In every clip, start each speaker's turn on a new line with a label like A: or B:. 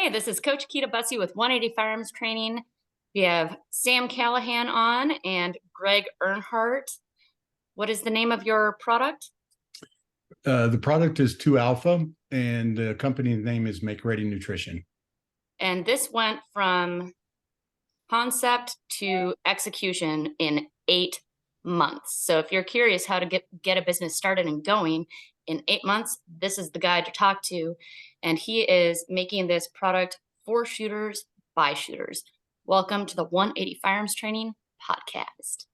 A: Hey, this is Coach Keita Busse with 180 Firearms Training. We have Sam Callahan on and Gregg Earnhart. What is the name of your product?
B: The product is 2 Alpha, and the company name is Make Ready Nutrition.
A: And this went from concept to execution in 8 months. So if you're curious how to get a business started and going in 8 months, this is the guy to talk to. And he is making this product for shooters by shooters. Welcome to the 180 Firearms Training Podcast.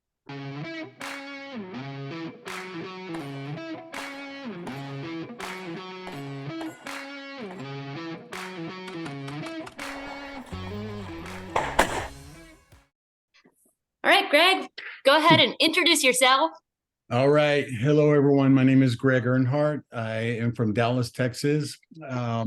A: All right, Gregg, go ahead and introduce yourself.
B: All right. Hello, everyone. My name is Gregg Earnhart. I am from Dallas, Texas. I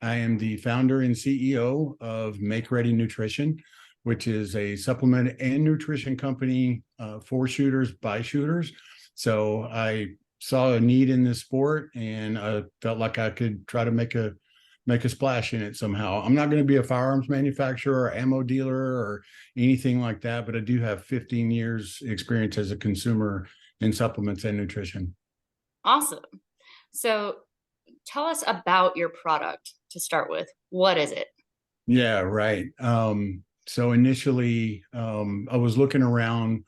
B: am the founder and CEO of Make Ready Nutrition, which is a supplement and nutrition company for shooters by shooters. So I saw a need in this sport, and I felt like I could try to make a splash in it somehow. I'm not going to be a firearms manufacturer or ammo dealer or anything like that, but I do have 15 years experience as a consumer in supplements and nutrition.
A: Awesome. So tell us about your product to start with. What is it?
B: Yeah, right. So initially, I was looking around,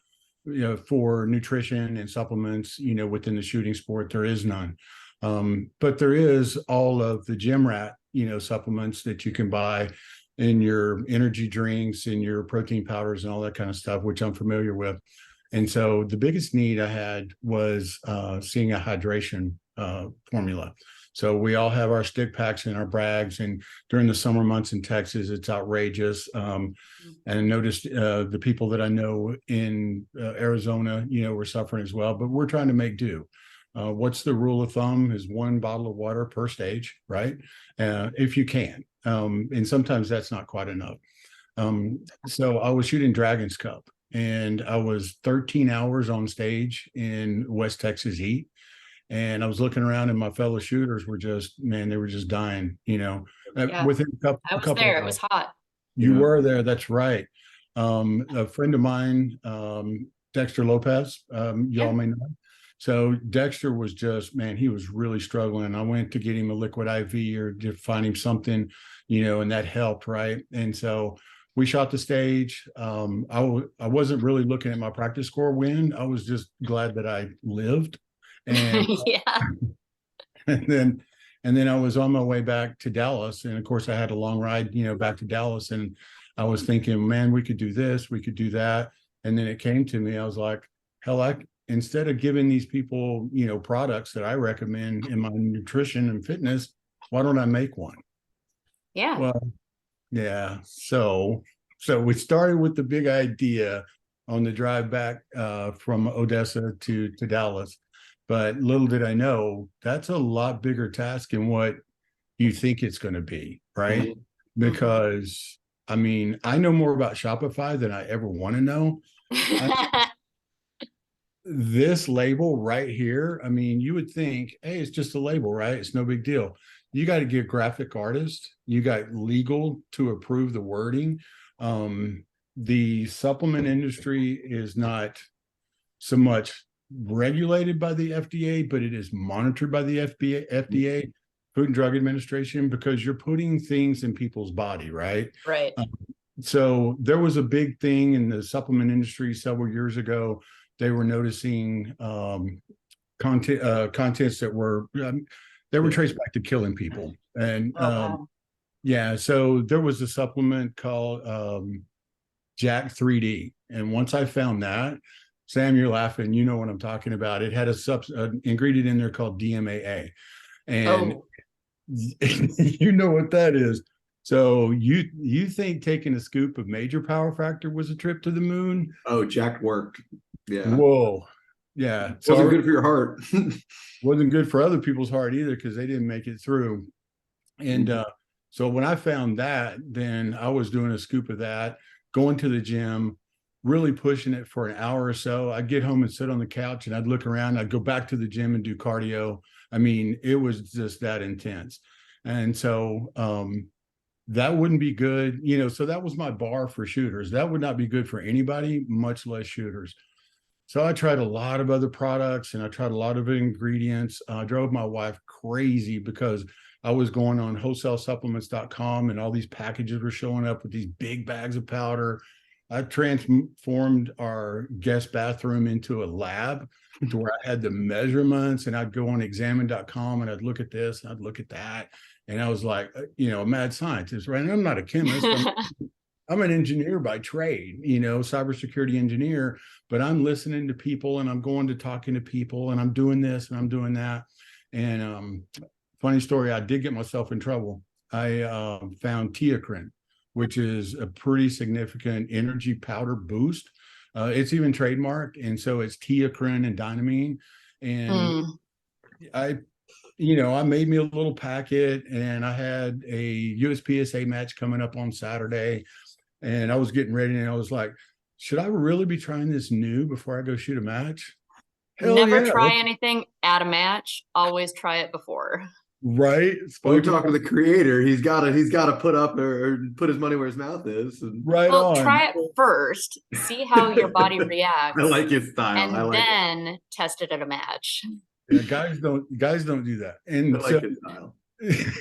B: for nutrition and supplements, within the shooting sport. There is none. But there is all of the gym rat, supplements that you can buy in your energy drinks and your protein powders and all that kind of stuff, which I'm familiar with. And so the biggest need I had was seeing a hydration formula. So we all have our stick packs and our brags, and during the summer months in Texas, it's outrageous. And I noticed the people that I know in Arizona, were suffering as well, but we're trying to make do. What's the rule of thumb is 1 bottle of water per stage, right? If you can. And sometimes that's not quite enough. So I was shooting Dragon's Cup, and I was 13 hours on stage in West Texas heat. And I was looking around, and my fellow shooters were they were just dying,
A: Yeah.
B: within a couple.
A: I was there. It was hot.
B: You were there. That's right. A friend of mine, Dexter Lopez, y'all may know. So Dexter was he was really struggling. I went to get him a liquid IV or to find him something, and that helped, right? And so we shot the stage. I wasn't really looking at my practice score win. I was just glad that I lived. And
A: Yeah.
B: and then I was on my way back to Dallas. And of course I had a long ride, back to Dallas. And I was thinking, man, we could do this, we could do that. And then it came to me, I was like, hell, instead of giving these people, products that I recommend in my nutrition and fitness, why don't I make one?
A: Yeah.
B: Well, yeah. So we started with the big idea on the drive back from Odessa to Dallas. But little did I know, that's a lot bigger task than what you think it's going to be, right? Mm-hmm. Because, I know more about Shopify than I ever want to know. This label right here, you would think, hey, it's just a label, right? It's no big deal. You got to get graphic artists. You got legal to approve the wording. The supplement industry is not so much regulated by the FDA, but it is monitored by the FDA, Food and Drug Administration, because you're putting things in people's body, right?
A: Right.
B: So there was a big thing in the supplement industry several years ago. They were noticing contents that were traced back to killing people, and
A: wow.
B: Yeah. So there was a supplement called Jack 3D, and once I found that, Sam, you're laughing. You know what I'm talking about. It had an ingredient in there called DMAA, and you know what that is. So you think taking a scoop of major power factor was a trip to the moon?
C: Oh, Jack worked. Yeah.
B: Whoa. Yeah.
C: So wasn't good for your heart.
B: Wasn't good for other people's heart either, because they didn't make it through. And so when I found that, then I was doing a scoop of that, going to the gym, really pushing it for an hour or so. I'd get home and sit on the couch, and I'd look around. I'd go back to the gym and do cardio. It was just that intense. And so that wouldn't be good. So that was my bar for shooters. That would not be good for anybody, much less shooters. So I tried a lot of other products and I tried a lot of ingredients. I drove my wife crazy because I was going on wholesalesupplements.com and all these packages were showing up with these big bags of powder. I transformed our guest bathroom into a lab to where I had the measurements, and I'd go on examine.com and I'd look at this and I'd look at that. And I was like, a mad scientist, right? And I'm not a chemist. I'm an engineer by trade, cybersecurity engineer, but I'm listening to people and I'm going to talking to people and I'm doing this and I'm doing that. And funny story, I did get myself in trouble. I found teocrine, which is a pretty significant energy powder boost. It's even trademarked. And so it's teocrine and dynamine. And I made me a little packet, and I had a USPSA match coming up on Saturday. And I was getting ready and I was like, should I really be trying this new before I go shoot a match? Hell
A: Never
B: yeah.
A: try anything at a match. Always try it before.
B: Right.
C: Well, you're talking to the creator. He's got to put up or put his money where his mouth is.
B: Right
A: Well,
B: on.
A: try it first. See how your body reacts.
C: I like his style.
A: And then test it at a match.
B: Yeah, guys don't do that. And
C: I like his style.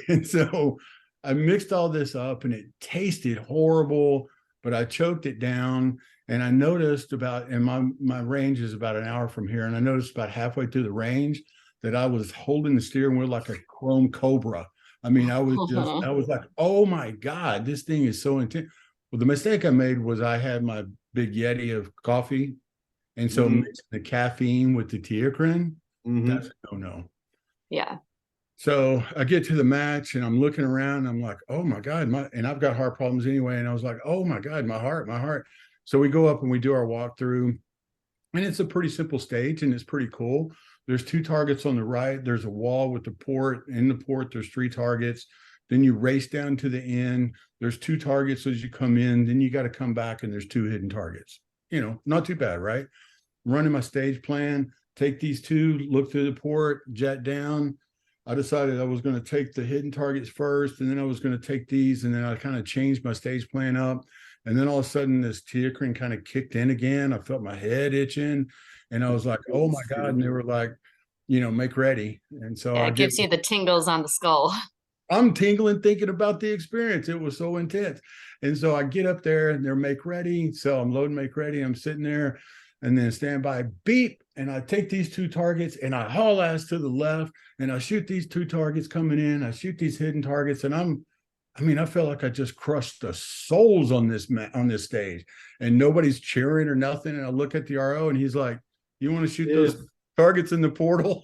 B: And so I mixed all this up and it tasted horrible, but I choked it down. And I noticed and my range is about an hour from here. And I noticed about halfway through the range that I was holding the steering wheel like a chrome cobra. I mean, I was like, oh my God, this thing is so intense. Well, the mistake I made was I had my big Yeti of coffee. And so mixing the caffeine with the teocrine, that's a no.
A: Yeah.
B: So I get to the match and I'm looking around and I'm like, oh my God, and I've got heart problems anyway. And I was like, oh my God, my heart. So we go up and we do our walkthrough, and it's a pretty simple stage and it's pretty cool. There's 2 targets on the right. There's a wall with the port. In the port, there's 3 targets. Then you race down to the end. There's 2 targets as you come in. Then you got to come back and there's 2 hidden targets. Not too bad, right? Running my stage plan, take these 2, look through the port, jet down. I decided I was going to take the hidden targets first, and then I was going to take these, and then I kind of changed my stage plan up. And then all of a sudden, this teocrine kind of kicked in again. I felt my head itching, and I was like, oh my God. And they were like, make ready. And so
A: it gives you the tingles on the skull.
B: I'm tingling thinking about the experience. It was so intense. And so I get up there and they're make ready. So I'm loading make ready. I'm sitting there, and then stand by, beep. And I take these 2 targets and I haul ass to the left, and I shoot these 2 targets coming in. I shoot these hidden targets, and I feel like I just crushed the souls on this stage, and nobody's cheering or nothing. And I look at the RO and he's like, you want to shoot those targets in the portal?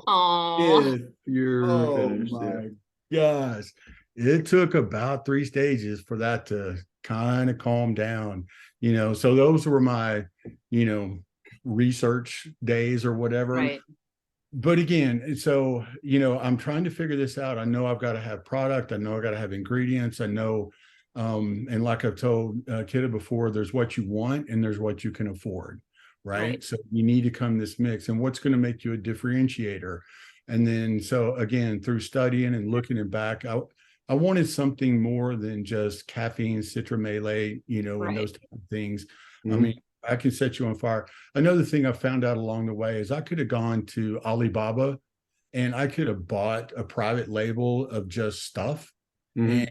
A: Oh,
C: You're finished.
B: My gosh. It took about 3 stages for that to kind of calm down, so those were my, research days or whatever.
A: right.
B: But again, so, I'm trying to figure this out. I know I've got to have product. I know I got to have ingredients. I know, and like I've told Kidda before, there's what you want and there's what you can afford, right? So you need to come this mix, and what's going to make you a differentiator. And then, so again, through studying and looking back, I wanted something more than just caffeine, citramalate, and those type of things. I mean, I can set you on fire. Another thing I found out along the way is I could have gone to Alibaba and I could have bought a private label of just stuff and,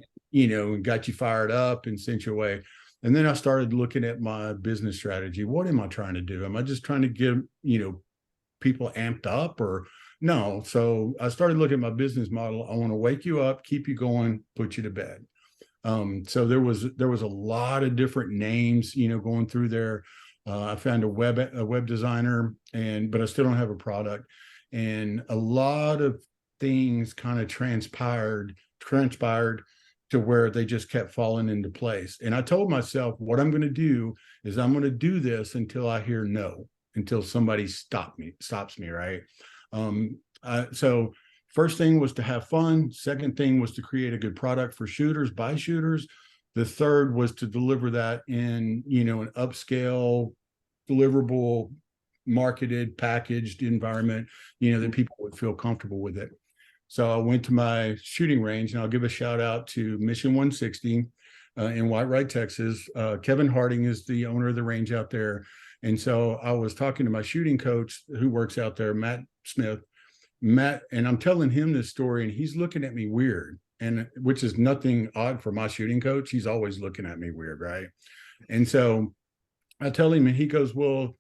B: got you fired up and sent you away. And then I started looking at my business strategy. What am I trying to do? Am I just trying to get, people amped up, or no? So I started looking at my business model. I want to wake you up, keep you going, put you to bed. So there was a lot of different names, going through there. I found a web designer, but I still don't have a product, and a lot of things kind of transpired to where they just kept falling into place. And I told myself, what I'm going to do is I'm going to do this until I hear no, until somebody stops me. Right. So first thing was to have fun. Second thing was to create a good product for shooters, by shooters. The third was to deliver that in, an upscale, deliverable, marketed, packaged environment, that people would feel comfortable with it. So I went to my shooting range, and I'll give a shout out to Mission 160 in Whitewright, Texas. Kevin Harding is the owner of the range out there. And so I was talking to my shooting coach who works out there, Matt Smith. Matt, and I'm telling him this story, and he's looking at me weird, and which is nothing odd for my shooting coach. He's always looking at me weird, right? And so I tell him, and he goes, well,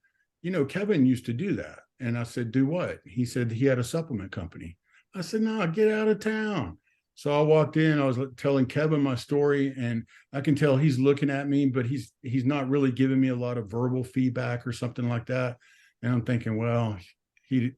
B: Kevin used to do that. And I said, do what? He said he had a supplement company. I said, no, get out of town. So I walked in, I was telling Kevin my story, and I can tell he's looking at me, but he's not really giving me a lot of verbal feedback or something like that. And I'm thinking, well, he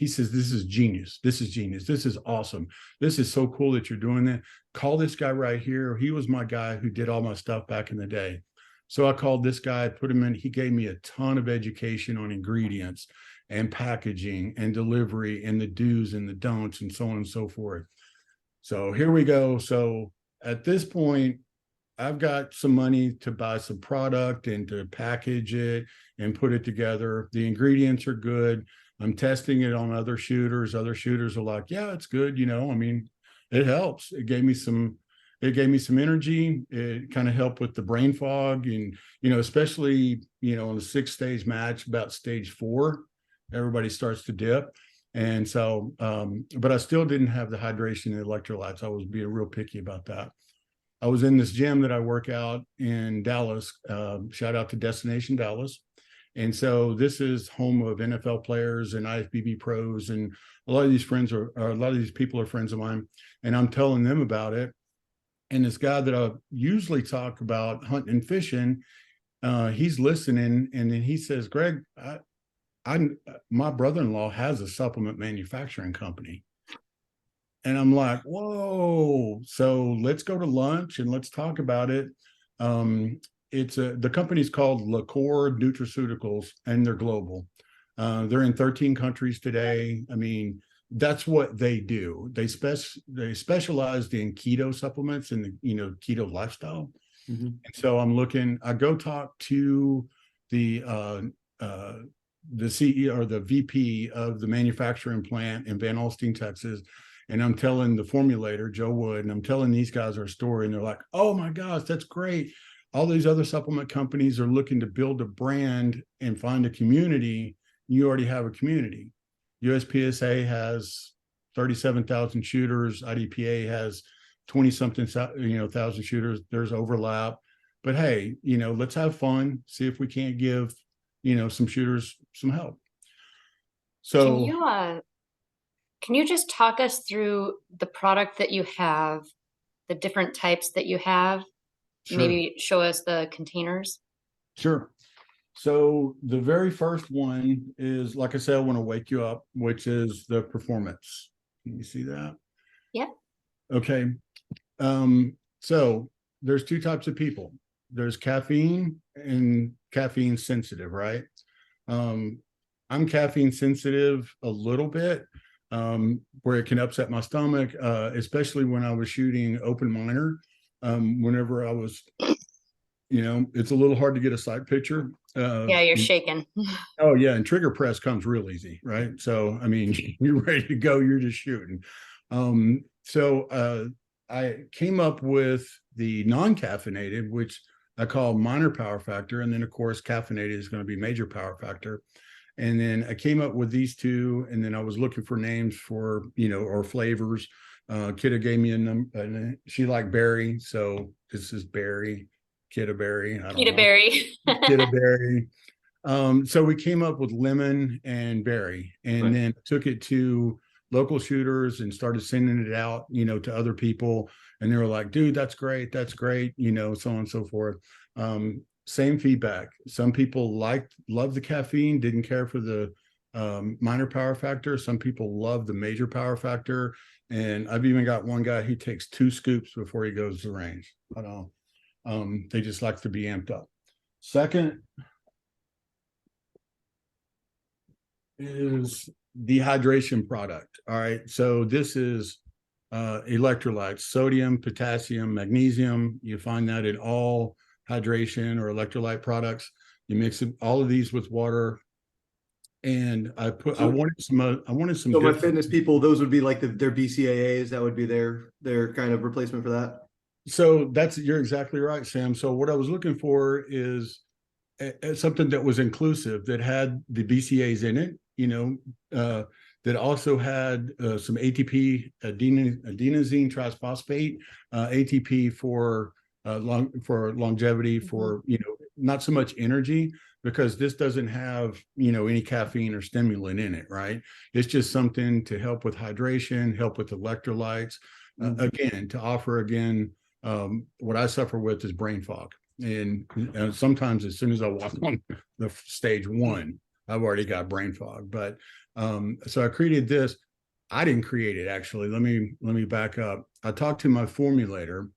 B: says, this is genius. This is genius. This is awesome. This is so cool that you're doing that. Call this guy right here. He was my guy who did all my stuff back in the day. So I called this guy, put him in. He gave me a ton of education on ingredients and packaging and delivery and the do's and the don'ts and so on and so forth. So here we go. So at this point, I've got some money to buy some product and to package it and put it together. The ingredients are good. I'm testing it on other shooters. Other shooters are like, yeah, it's good. It helps. It gave me some energy. It kind of helped with the brain fog. And, especially, on the 6-stage match, about stage 4, everybody starts to dip. And so, but I still didn't have the hydration and electrolytes. I was being real picky about that. I was in this gym that I work out in Dallas. Shout out to Destination Dallas. And so this is home of NFL players and IFBB pros. And a lot of these people are friends of mine. And I'm telling them about it. And this guy that I usually talk about hunting and fishing, he's listening. And then he says, Gregg, my brother-in-law has a supplement manufacturing company. And I'm like, whoa. So let's go to lunch and let's talk about it. The company's called LaCour Nutraceuticals, and they're global. They're in 13 countries today. I mean, that's what they do. They specialized in keto supplements and the keto lifestyle. Mm-hmm. And so I go talk to the CEO or the VP of the manufacturing plant in Van Alstyne, Texas. And I'm telling the formulator, Joe Wood, and I'm telling these guys our story. And they're like, oh my gosh, that's great. All these other supplement companies are looking to build a brand and find a community. You already have a community. USPSA has 37,000 shooters. IDPA has 20-something thousand shooters. There's overlap. But hey, let's have fun. See if we can't give, some shooters some help. So
A: can you just talk us through the product that you have, the different types that you have? Sure. Maybe show us the containers.
B: Sure. So the very first one is, like I said, I want to wake you up, which is the performance. Can you see that?
A: Yeah.
B: Okay. So there's 2 types of people. There's caffeine and caffeine sensitive, right? I'm caffeine sensitive a little bit, where it can upset my stomach, especially when I was shooting open minor. Whenever I was, it's a little hard to get a sight picture.
A: Yeah, you're shaking.
B: Oh yeah, and trigger press comes real easy, right? So I mean, you're ready to go, you're just shooting. So I came up with the non-caffeinated, which I call minor power factor, and then of course caffeinated is going to be major power factor. And then I came up with these 2, and then I was looking for names for or flavors. Kidda gave me a number. She liked berry, so this is berry. Kidda berry.
A: Kidda berry.
B: Kidda berry. So we came up with lemon and berry, and then took it to local shooters and started sending it out, to other people. And they were like, dude, that's great. That's great. So on and so forth. Same feedback. Some people loved the caffeine, didn't care for the minor power factor. Some people love the major power factor. And I've even got one guy who takes 2 scoops before he goes to the range. But they just like to be amped up. Second is dehydration product. All right. So this is electrolytes, sodium, potassium, magnesium. You find that in all hydration or electrolyte products. You mix all of these with water, And I
C: So-
B: wanted some
C: So my
B: good.
C: fitness people, those would be like their BCAAs. That would be their kind of replacement for that.
B: So you're exactly right, Sam. So what I was looking for is something that was inclusive, that had the BCAs in it, that also had some ATP, adenosine triphosphate, ATP for longevity, for not so much energy, because this doesn't have any caffeine or stimulant in it, right? It's just something to help with hydration, help with electrolytes, again, to offer again. What I suffer with is brain fog. And sometimes as soon as I walk on the stage one, I've already got brain fog. But so I created this. I didn't create it, actually. Let me back up. I talked to my formulator,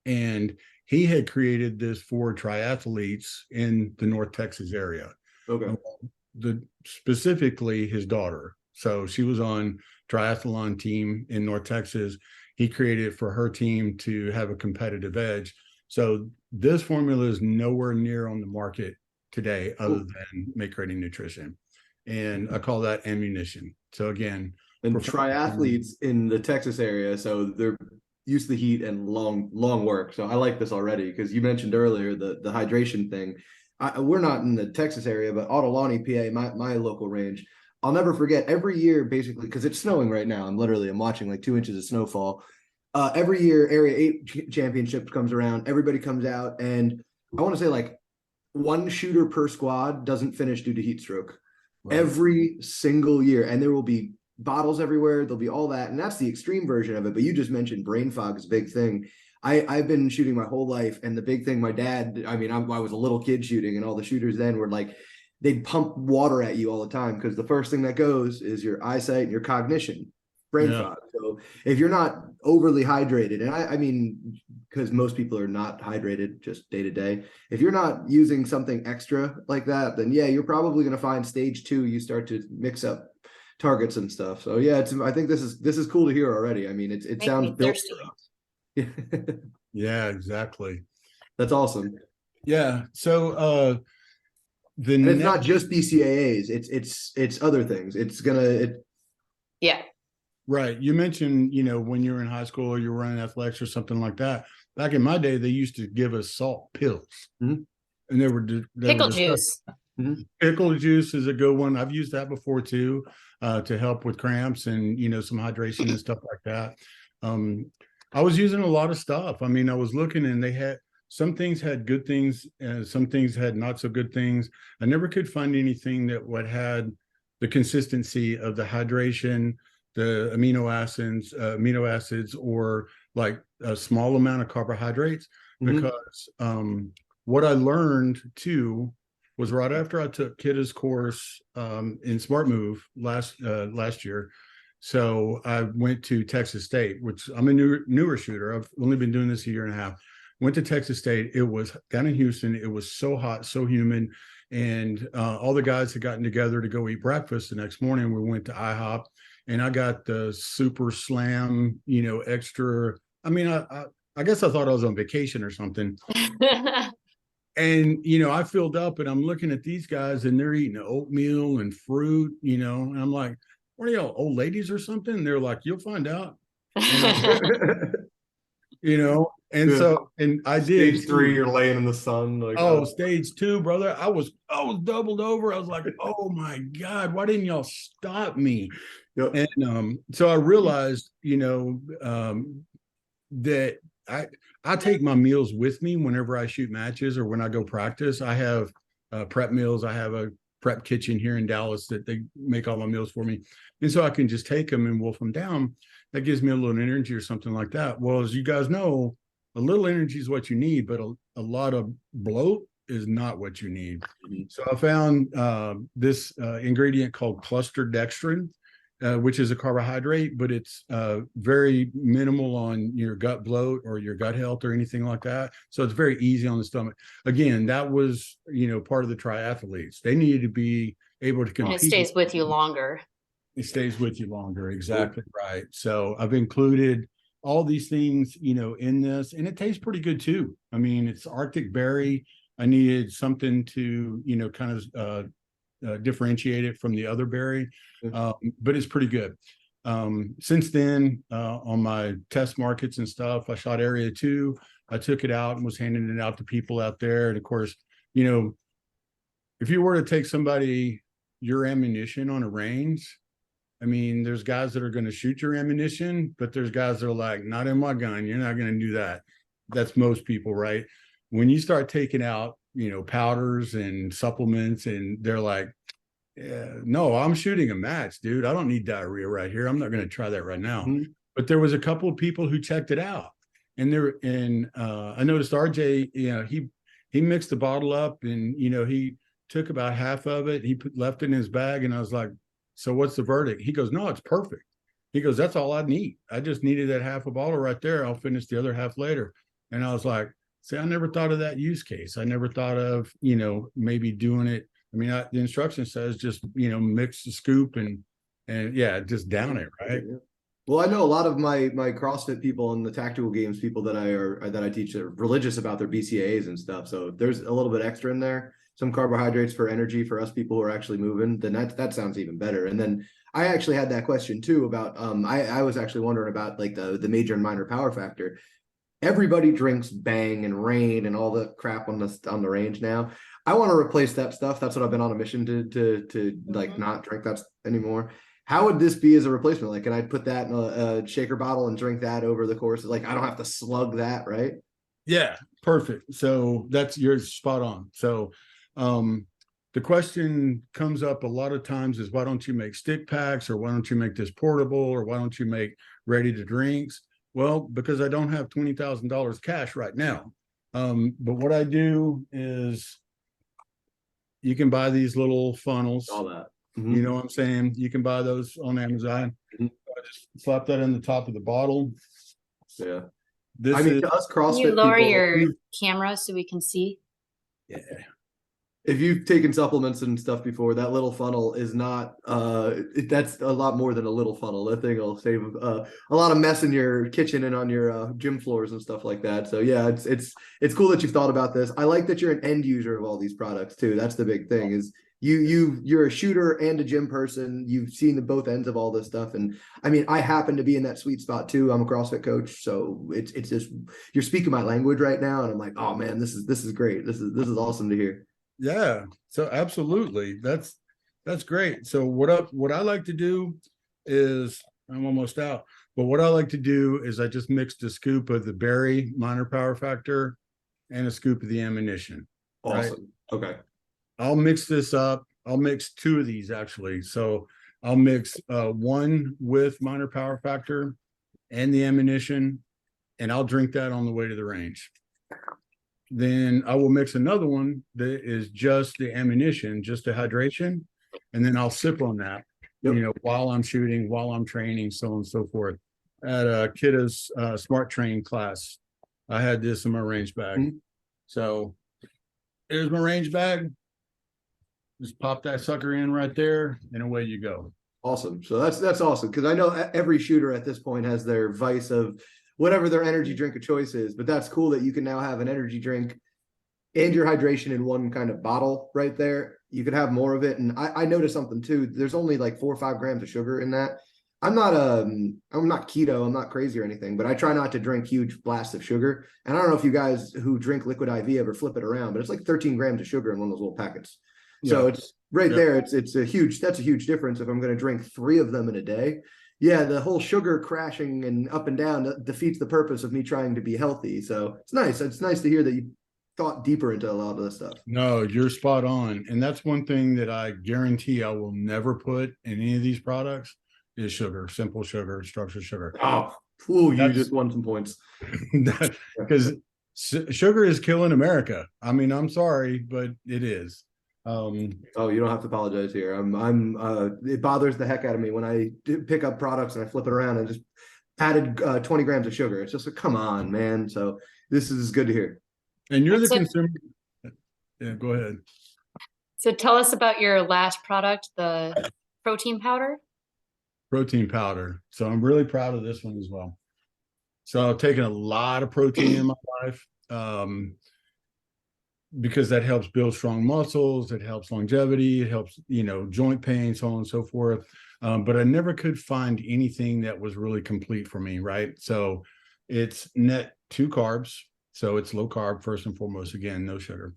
B: and he had created this for triathletes in the North Texas area.
C: Okay.
B: Specifically his daughter. So she was on triathlon team in North Texas. He created it for her team to have a competitive edge. So this formula is nowhere near on the market today other than Make Ready Nutrition. And I call that ammunition. So again,
C: and triathletes in the Texas area, so they're used to the heat and long work. So I like this already, because you mentioned earlier the hydration thing. We're not in the Texas area, but Autolani, PA, my local range. I'll never forget every year, basically, because it's snowing right now. I'm watching like 2 inches of snowfall. Every year, Area 8 championship comes around. Everybody comes out, and I want to say like one shooter per squad doesn't finish due to heat stroke. Right. Every single year, and there will be bottles everywhere. There'll be all that, and that's the extreme version of it. But you just mentioned brain fog is a big thing. I've been shooting my whole life, and the big thing, my dad, I was a little kid shooting, and all the shooters then were like, they'd pump water at you all the time, because the first thing that goes is your eyesight and your cognition, brain fog. So if you're not overly hydrated, and I mean, because most people are not hydrated just day to day, if you're not using something extra like that, then yeah, you're probably going to find stage 2, you start to mix up targets and stuff. So yeah, I think this is cool to hear already. I mean, it sounds built for us.
B: Yeah, exactly.
C: That's awesome.
B: Yeah. So
C: and it's not just BCAAs, it's other things.
A: Yeah.
B: Right. You mentioned, when you were in high school or you were running athletics or something like that. Back in my day, they used to give us salt pills.
C: Mm-hmm.
B: And
A: pickle juice.
B: Mm-hmm. Pickle juice is a good one. I've used that before too, to help with cramps and, some hydration and stuff like that. I was using a lot of stuff. I mean, I was looking, and some things had good things, and some things had not so good things. I never could find anything that had the consistency of the hydration, the amino acids, or like a small amount of carbohydrates. Because what I learned too was right after I took Kidda's course in Smart Move last year. So I went to Texas State, which I'm a newer shooter. I've only been doing this a year and a half. Went to Texas State. It was down in Houston. It was so hot, so humid. And all the guys had gotten together to go eat breakfast the next morning. We went to IHOP, and I got the super slam, extra. I mean, I guess I thought I was on vacation or something. And, I filled up, and I'm looking at these guys, and they're eating oatmeal and fruit, and I'm like, what are y'all, old ladies or something? And they're like, you'll find out. And and so, and I did.
C: Stage 3, you're laying in the sun. Like,
B: stage 2, brother. I was doubled over. I was like, oh my God, why didn't y'all stop me?
C: Yep.
B: And so I realized, that I take my meals with me whenever I shoot matches or when I go practice. I have prep meals. I have a prep kitchen here in Dallas that they make all my meals for me. And so I can just take them and wolf them down. That gives me a little energy or something like that. Well, as you guys know, a little energy is what you need, but a lot of bloat is not what you need. So I found this ingredient called cluster dextrin, which is a carbohydrate, but it's very minimal on your gut bloat or your gut health or anything like that. So it's very easy on the stomach. Again, that was, part of the triathletes. They needed to be able to compete.
A: And it stays with you longer.
B: It stays with you longer. Exactly right. So I've included all these things, in this, and it tastes pretty good too. I mean, it's Arctic berry. I needed something to, kind of differentiate it from the other berry,
C: Yeah.
B: but it's pretty good. Since then, on my test markets and stuff, I shot area 2. I took it out and was handing it out to people out there. And of course, you know, if you were to take somebody your ammunition on a range, I mean, there's guys that are going to shoot your ammunition, but there's guys that are like, not in my gun. You're not going to do that. That's most people, right? When you start taking out, you know, powders and supplements, and they're like, yeah, no, I'm shooting a match, dude. I don't need diarrhea right here. I'm not going to try that right now.
C: Mhm.
B: But there was a couple of people who checked it out, and I noticed RJ, you know, he mixed the bottle up, and you know, he took about half of it. He left it in his bag, and I was like, so what's the verdict? He goes, no, it's perfect. He goes, that's all I need. I just needed that half a bottle right there. I'll finish the other half later. And I was like, see, I never thought of that use case. I never thought of, you know, maybe doing it. I mean, the instruction says just, you know, mix the scoop and yeah, just down it, right?
C: Yeah. Well, I know a lot of my CrossFit people and the tactical games people that I teach are religious about their BCAAs and stuff. So if there's a little bit extra in there, some carbohydrates for energy for us people who are actually moving, then that sounds even better. And then I actually had that question too about I was actually wondering about like the major and minor power factor. Everybody drinks Bang and Rain and all the crap on the range now. I want to replace that stuff. That's what I've been on a mission to like not drink that anymore. How would this be as a replacement? Like, can I put that in a shaker bottle and drink that over the course? Like, I don't have to slug that, right?
B: Yeah, perfect. So you're spot on. So the question comes up a lot of times is, why don't you make stick packs, or why don't you make this portable, or why don't you make ready to drinks? Well, because I don't have $20,000 cash right now. But what I do is, you can buy these little funnels.
C: All that.
B: Mm-hmm. You know what I'm saying? You can buy those on Amazon. Mm-hmm. I just slap that in the top of the bottle.
C: Yeah.
B: I mean,
C: to us CrossFit
A: Can you lower
C: people,
A: your camera so we can see?
B: Yeah.
C: If you've taken supplements and stuff before, that little funnel is not that's a lot more than a little funnel. That thing will save a lot of mess in your kitchen and on your gym floors and stuff like that. So yeah, it's cool that you've thought about this. I like that you're an end user of all these products too. That's the big thing, is you're a shooter and a gym person. You've seen the both ends of all this stuff. And I mean, I happen to be in that sweet spot too. I'm a CrossFit coach, so it's just, you're speaking my language right now, and I'm like, oh man, this is great. This is awesome to hear.
B: Yeah, so absolutely. That's great. So what I like to do is, I'm almost out, but what I like to do is I just mix a scoop of the berry minor power factor and a scoop of the ammunition.
C: Awesome. Right? Okay.
B: I'll mix this up. I'll mix 2 of these actually. So I'll mix one with minor power factor and the ammunition, and I'll drink that on the way to the range. Then I will mix another one that is just the ammunition, just the hydration, and then I'll sip on that, you know, while I'm shooting, while I'm training, so on and so forth. At Kidda's smart training class, I had this in my range bag. Mm-hmm. So here's my range bag. Just pop that sucker in right there, and away you go.
C: Awesome. So that's awesome, because I know every shooter at this point has their vice of whatever their energy drink of choice is, but that's cool that you can now have an energy drink and your hydration in one kind of bottle right there. You could have more of it. And I noticed something too. There's only like 4 or 5 grams of sugar in that. I'm not keto, I'm not crazy or anything, but I try not to drink huge blasts of sugar. And I don't know if you guys who drink liquid IV ever flip it around, but it's like 13 grams of sugar in one of those little packets. Yeah. So it's right there. That's a huge difference if I'm going to drink 3 of them in a day. Yeah, the whole sugar crashing and up and down defeats the purpose of me trying to be healthy. So it's nice. It's nice to hear that you thought deeper into a lot of this stuff.
B: No, you're spot on. And that's one thing that I guarantee I will never put in any of these products is sugar, simple sugar, structured sugar.
C: Oh, you just won some points.
B: Because sugar is killing America. I mean, I'm sorry, but it is.
C: You don't have to apologize here. It bothers the heck out of me when I pick up products and I flip it around and just added 20 grams of sugar. It's just like, come on, man. So this is good to hear.
B: And you're the consumer. Yeah, go ahead.
A: So tell us about your last product, the protein powder.
B: Protein powder. So I'm really proud of this one as well. So I've taken a lot of protein in my life. because that helps build strong muscles, it helps longevity, it helps, joint pain, so on and so forth. But I never could find anything that was really complete for me, right? So it's net 2 carbs. So it's low carb, first and foremost, again, no sugar.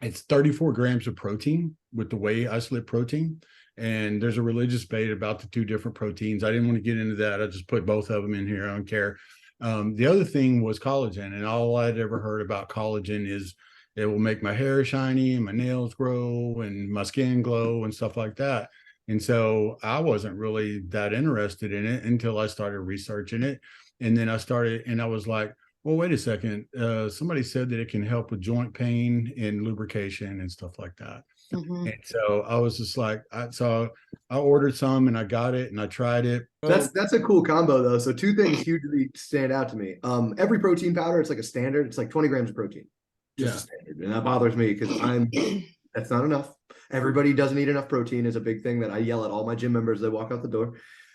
B: It's 34 grams of protein with the whey isolate protein. And there's a religious debate about the 2 different proteins. I didn't want to get into that. I just put both of them in here. I don't care. The other thing was collagen. And all I'd ever heard about collagen is it will make my hair shiny and my nails grow and my skin glow and stuff like that. And so I wasn't really that interested in it until I started researching it. And then I was like, well, wait a second. Somebody said that it can help with joint pain and lubrication and stuff like that.
A: Mhm.
B: And so I was just like, I ordered some and I got it and I tried it.
C: That's a cool combo though. So 2 things hugely stand out to me. Every protein powder, it's like a standard. It's like 20 grams of protein, just a standard, and that bothers me because that's not enough. Everybody doesn't eat enough protein is a big thing that I yell at all my gym members as they walk out the door.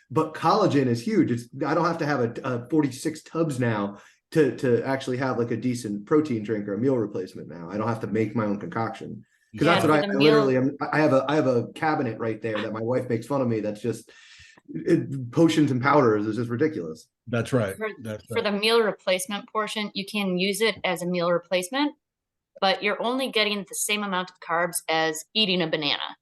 C: But collagen is huge. I don't have to have a 46 tubs now to actually have like a decent protein drink or a meal replacement now. I don't have to make my own concoction. Because
A: Yeah,
C: that's what
A: for
C: I
A: the
C: literally am. I have a cabinet right there that my wife makes fun of me. That's just potions and powders is just ridiculous.
B: That's right.
A: For the meal replacement portion, you can use it as a meal replacement, but you're only getting the same amount of carbs as eating a banana.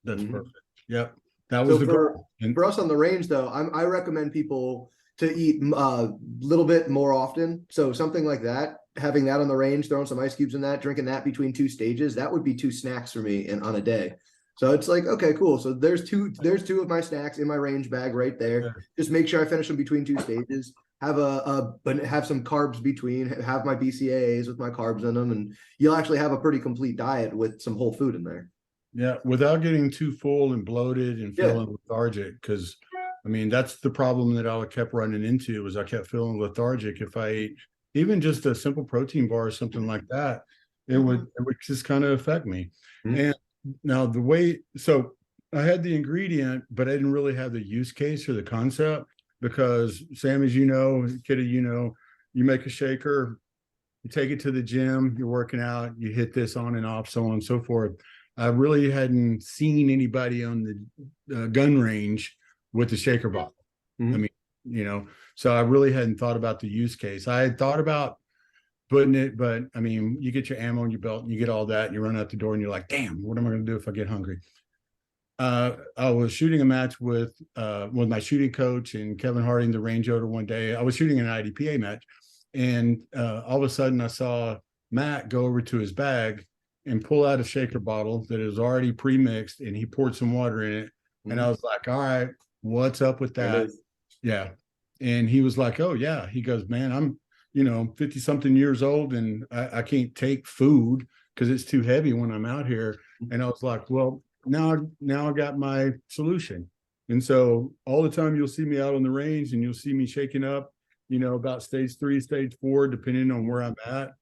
B: That's perfect. Yep. That was
C: So
B: the goal.
C: for us on the range though, I recommend people to eat a little bit more often. So something like that, having that on the range, throwing some ice cubes in that, drinking that between 2 stages, that would be 2 snacks for me on a day. So it's like, okay, cool. So there's two of my snacks in my range bag right there.
B: Yeah.
C: Just make sure I finish them between 2 stages. Have have some carbs between, have my BCAAs with my carbs in them, and you'll actually have a pretty complete diet with some whole food in there.
B: Yeah, without getting too full and bloated and feeling lethargic. Because I mean, that's the problem that I kept running into was I kept feeling lethargic. If I ate even just a simple protein bar or something like that, it would just kind of affect me. And now so I had the ingredient, but I didn't really have the use case or the concept because Sam, as you know, Kitty, you make a shaker, you take it to the gym, you're working out, you hit this on and off, so on and so forth. I really hadn't seen anybody on the gun range with the shaker bottle. I mean, so I really hadn't thought about the use case. I had thought about putting it, but I mean, you get your ammo in your belt and you get all that and you run out the door and you're like, damn, what am I going to do if I get hungry? I was shooting a match with my shooting coach and Kevin Harding, the range owner, one day. I was shooting an IDPA match, and all of a sudden I saw Matt go over to his bag and pull out a shaker bottle that is already pre-mixed, and he poured some water in it. And I was like, all right, what's up with that? Yeah. And he was like, oh yeah. He goes, man, I'm 50 something years old and I can't take food because it's too heavy when I'm out here. And I was like, well, now I got my solution. And so all the time you'll see me out on the range and you'll see me shaking up, about stage 3, stage 4, depending on where I'm at.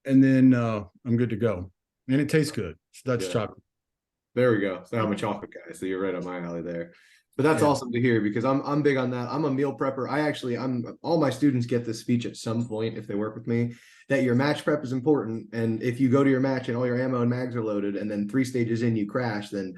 B: And then I'm good to go. And it tastes good. So that's chocolate.
C: There we go. So I'm a chocolate guy. So you're right on my alley there. But that's awesome to hear because I'm big on that. I'm a meal prepper. I'm all my students get this speech at some point if they work with me that your match prep is important. And if you go to your match and all your ammo and mags are loaded and then 3 stages in you crash, then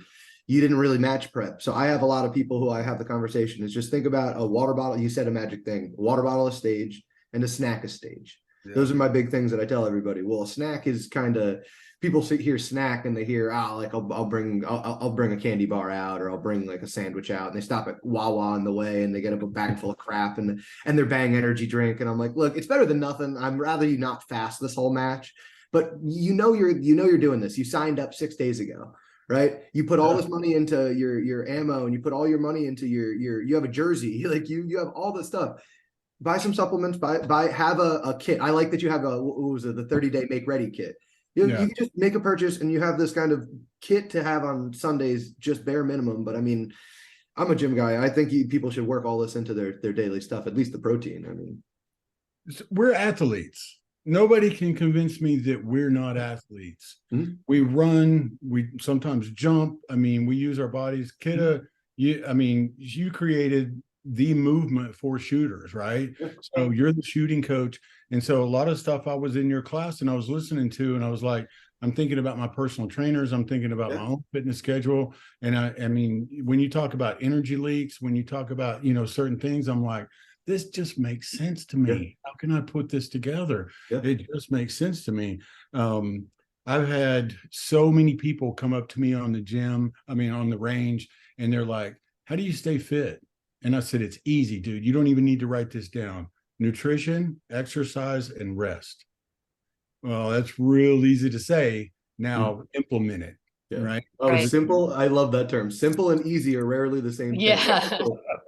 C: you didn't really match prep. So I have a lot of people who I have the conversation is just think about a water bottle. You said a magic thing, a water bottle a stage and a snack a stage. Yeah. Those are my big things that I tell everybody. Well, a snack is kind of people hear snack and they hear, I'll bring a candy bar out or I'll bring like a sandwich out, and they stop at Wawa on the way and they get up a bag full of crap and their Bang energy drink. And I'm like, look, it's better than nothing. I'd rather you not fast this whole match, but you're doing this. You signed up 6 days ago, right? You put all this money into your ammo and you put all your money into you have a jersey, like you have all this stuff. Buy some supplements, have a kit. I like that you have the 30-day make ready kit. You can just make a purchase and you have this kind of kit to have on Sundays, just bare minimum. But I mean, I'm a gym guy. I think people should work all this into their daily stuff, at least the protein. I mean,
B: we're athletes. Nobody can convince me that we're not athletes. Mm-hmm. We run, we sometimes jump. I mean, we use our bodies. Kidda, you created the movement for shooters, right? So you're the shooting coach. And so a lot of stuff I was in your class and I was listening to, and I was like, I'm thinking about my personal trainers. I'm thinking about my own fitness schedule. And I mean, when you talk about energy leaks, when you talk about, certain things, I'm like, this just makes sense to me. How can I put this together? It just makes sense to me. I've had so many people come up to me on the range, and they're like, how do you stay fit? And I said, it's easy, dude. You don't even need to write this down. Nutrition, exercise, and rest. Well, that's real easy to say. Now implement it. Right.
C: Oh,
A: Right.
C: simple. I love that term. Simple and easy are rarely the same thing.
A: Yeah.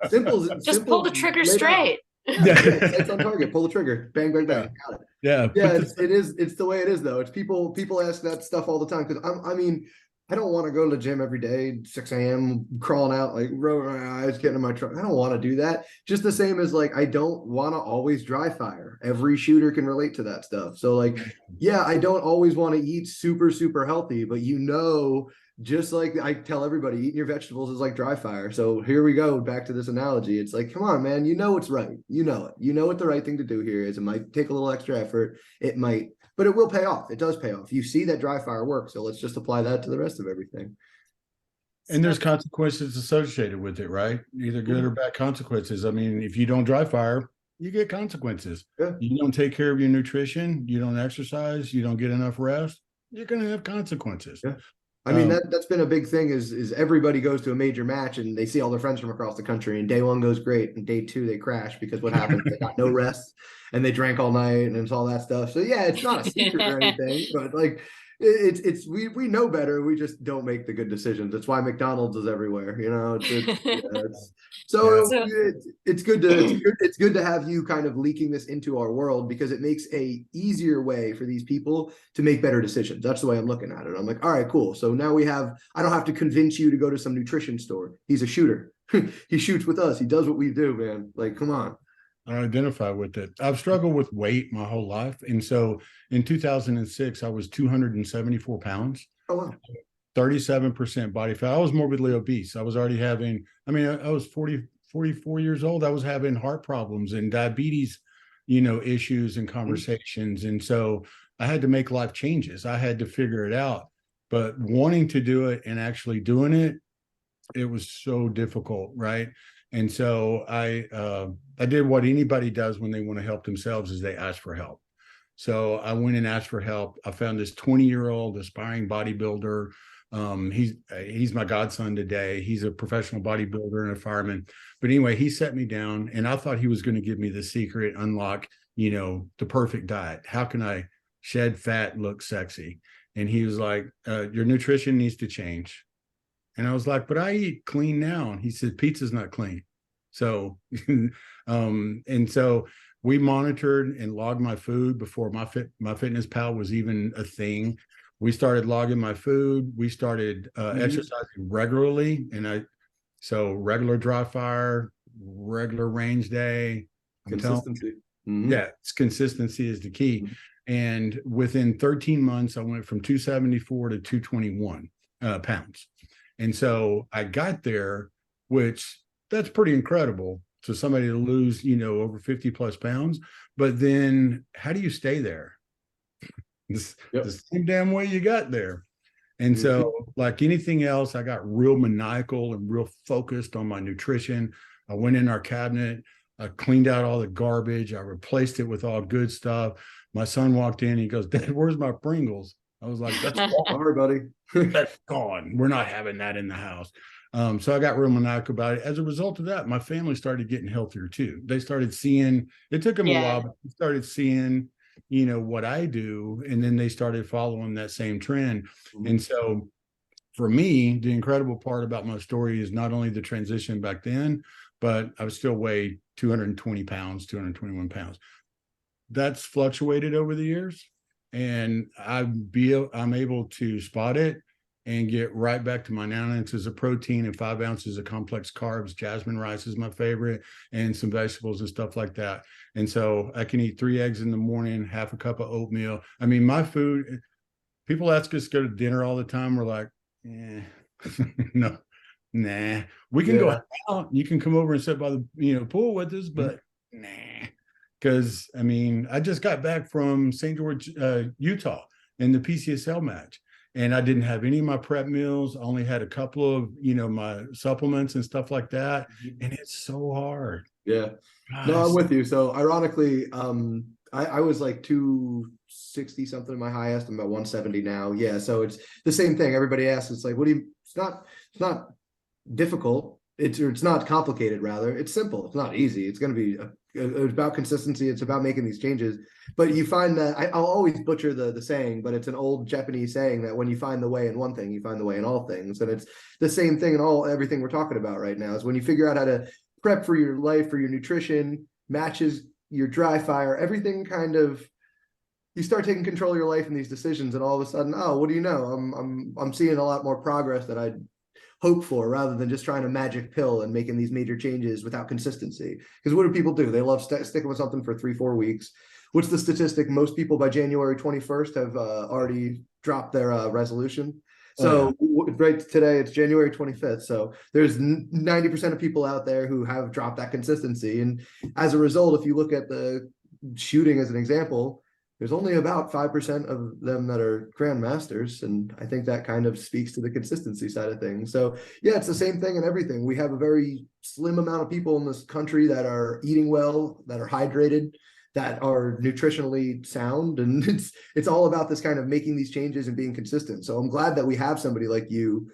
C: Simple.
A: Just pull the trigger straight.
C: Yeah, sights on target. Pull the trigger. Bang, bang, bang. Got it.
B: Yeah.
C: Yeah, it is. It's the way it is, though. It's people ask that stuff all the time because I mean, I don't want to go to the gym every day, 6 a.m. crawling out like I was getting in my truck. I don't want to do that. Just the same as like I don't want to always dry fire. Every shooter can relate to that stuff. So like, yeah, I don't always want to eat super, super healthy, but just like I tell everybody, eating your vegetables is like dry fire. So here we go, back to this analogy. It's like, come on, man, you know what's right. You know it. You know what the right thing to do here is. It might take a little extra effort. It might, but it will pay off. It does pay off. You see that dry fire work. So let's just apply that to the rest of everything.
B: And there's consequences associated with it, right? Either good or bad consequences. I mean, if you don't dry fire, you get consequences. You don't take care of your nutrition, you don't exercise, you don't get enough rest, you're going to have consequences.
C: I mean, that's been a big thing is everybody goes to a major match and they see all their friends from across the country, and day one goes great and day two they crash because what happens? They got no rest and they drank all night and it's all that stuff. So yeah, it's not a secret or anything, but like we know better. We just don't make the good decisions. That's why McDonald's is everywhere. It's good to have you kind of leaking this into our world because it makes a easier way for these people to make better decisions. That's the way I'm looking at it. I'm like, all right, cool. So now I don't have to convince you to go to some nutrition store. He's a shooter. He shoots with us. He does what we do, man. Like, come on.
B: I identify with it. I've struggled with weight my whole life. And so in 2006, I was 274 pounds.
C: Oh, wow.
B: 37% body fat. I was morbidly obese. I was already I was 44 years old. I was having heart problems and diabetes, issues and conversations. And so I had to make life changes. I had to figure it out. But wanting to do it and actually doing it, it was so difficult, right? And so I did what anybody does when they want to help themselves is they ask for help. So I went and asked for help. I found this 20-year-old aspiring bodybuilder. He's my godson today. He's a professional bodybuilder and a fireman. But anyway, he set me down and I thought he was going to give me the secret unlock, the perfect diet. How can I shed fat, look sexy? And he was like, your nutrition needs to change. And I was like, but I eat clean now. And he said, pizza's not clean. So, and so we monitored and logged my food before my Fitness Pal was even a thing. We started logging my food. We started exercising regularly. So regular dry fire, regular range day.
C: Consistency.
B: Yeah, consistency is the key. And within 13 months, I went from 274 to 221 pounds. And so I got there, which that's pretty incredible. So somebody to lose, over 50 plus pounds. But then how do you stay there? The same damn way you got there. And so like anything else, I got real maniacal and real focused on my nutrition. I went in our cabinet. I cleaned out all the garbage. I replaced it with all good stuff. My son walked in. He goes, Dad, where's my Pringles? I was like, that's gone.
C: Sorry, buddy.
B: That's gone. We're not having that in the house. So I got real maniacal about it. As a result of that, my family started getting healthier too. They started seeing, it took them a while, but they started seeing, what I do. And then they started following that same trend. And so for me, the incredible part about my story is not only the transition back then, but I was still weighed 220 pounds, 221 pounds. That's fluctuated over the years. And I'm able to spot it and get right back to my 9 ounces of protein and 5 ounces of complex carbs. Jasmine rice is my favorite, and some vegetables and stuff like that. And so I can eat 3 eggs in the morning, half a cup of oatmeal. I mean, my food, people ask us to go to dinner all the time. We're like, no, nah, we can go
C: Yeah.
B: hang out. You can come over and sit by the pool with us, but nah. Because I mean, I just got back from St. George, Utah, in the PCSL match, and I didn't have any of my prep meals. I only had a couple of my supplements and stuff like that, and it's so hard.
C: Yeah. No, I'm
B: Gosh.
C: with you. So ironically, I was like 260 something in my highest. I'm about 170 now. Yeah. So it's the same thing. Everybody asks, it's like, it's not difficult. It's not complicated, rather. It's simple. It's not easy. It's going to be it's about consistency. It's about making these changes. But you find that I'll always butcher the saying, but it's an old Japanese saying that when you find the way in one thing, you find the way in all things. And it's the same thing in everything we're talking about right now, is when you figure out how to prep for your life, for your nutrition, matches, your dry fire, everything kind of, you start taking control of your life in these decisions, and all of a sudden, oh, what do you know? I'm seeing a lot more progress that I'd hope for, rather than just trying to magic pill and making these major changes without consistency. Because what do people do? They love sticking with something for 3-4 weeks. What's the statistic? Most people by January 21st have already dropped their resolution. So right today, it's January 25th. So there's 90% of people out there who have dropped that consistency. And as a result, if you look at the shooting as an example, there's only about 5% of them that are grandmasters. And I think that kind of speaks to the consistency side of things. So yeah, it's the same thing in everything. We have a very slim amount of people in this country that are eating well, that are hydrated, that are nutritionally sound. And it's all about this kind of making these changes and being consistent. So I'm glad that we have somebody like you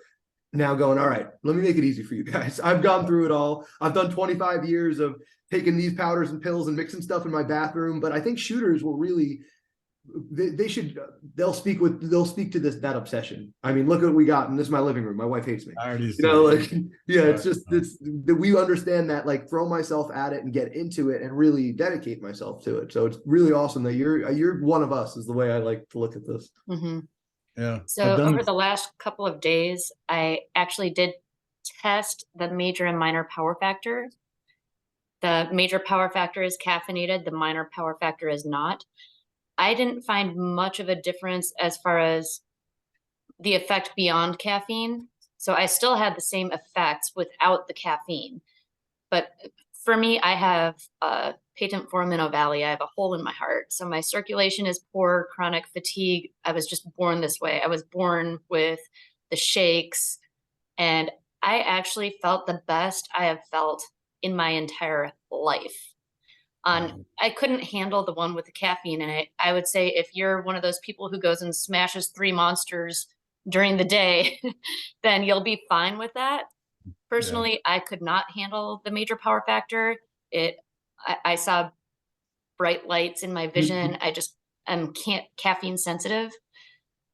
C: now going, all right, let me make it easy for you guys. I've gone through it all. I've done 25 years of taking these powders and pills and mixing stuff in my bathroom. But I think shooters will really, they'll speak to that obsession. I mean, look at what we got, and this is my living room. My wife hates me.
B: I already
C: It's just that we understand that, like, throw myself at it and get into it and really dedicate myself to it. So it's really awesome that you're one of us, is the way I like to look at this.
A: Mm-hmm.
B: Yeah.
A: So over the last couple of days, I actually did test the major and minor power factor. The major power factor is caffeinated. The minor power factor is not. I didn't find much of a difference as far as the effect beyond caffeine. So I still had the same effects without the caffeine. But for me, I have a patent foraminal valley. I have a hole in my heart. So my circulation is poor, chronic fatigue. I was just born this way. I was born with the shakes. And I actually felt the best I have felt in my entire life. I couldn't handle the one with the caffeine in it. I would say if you're one of those people who goes and smashes 3 monsters during the day, then you'll be fine with that. Personally, I could not handle the major power factor. I saw bright lights in my vision. I'm caffeine sensitive.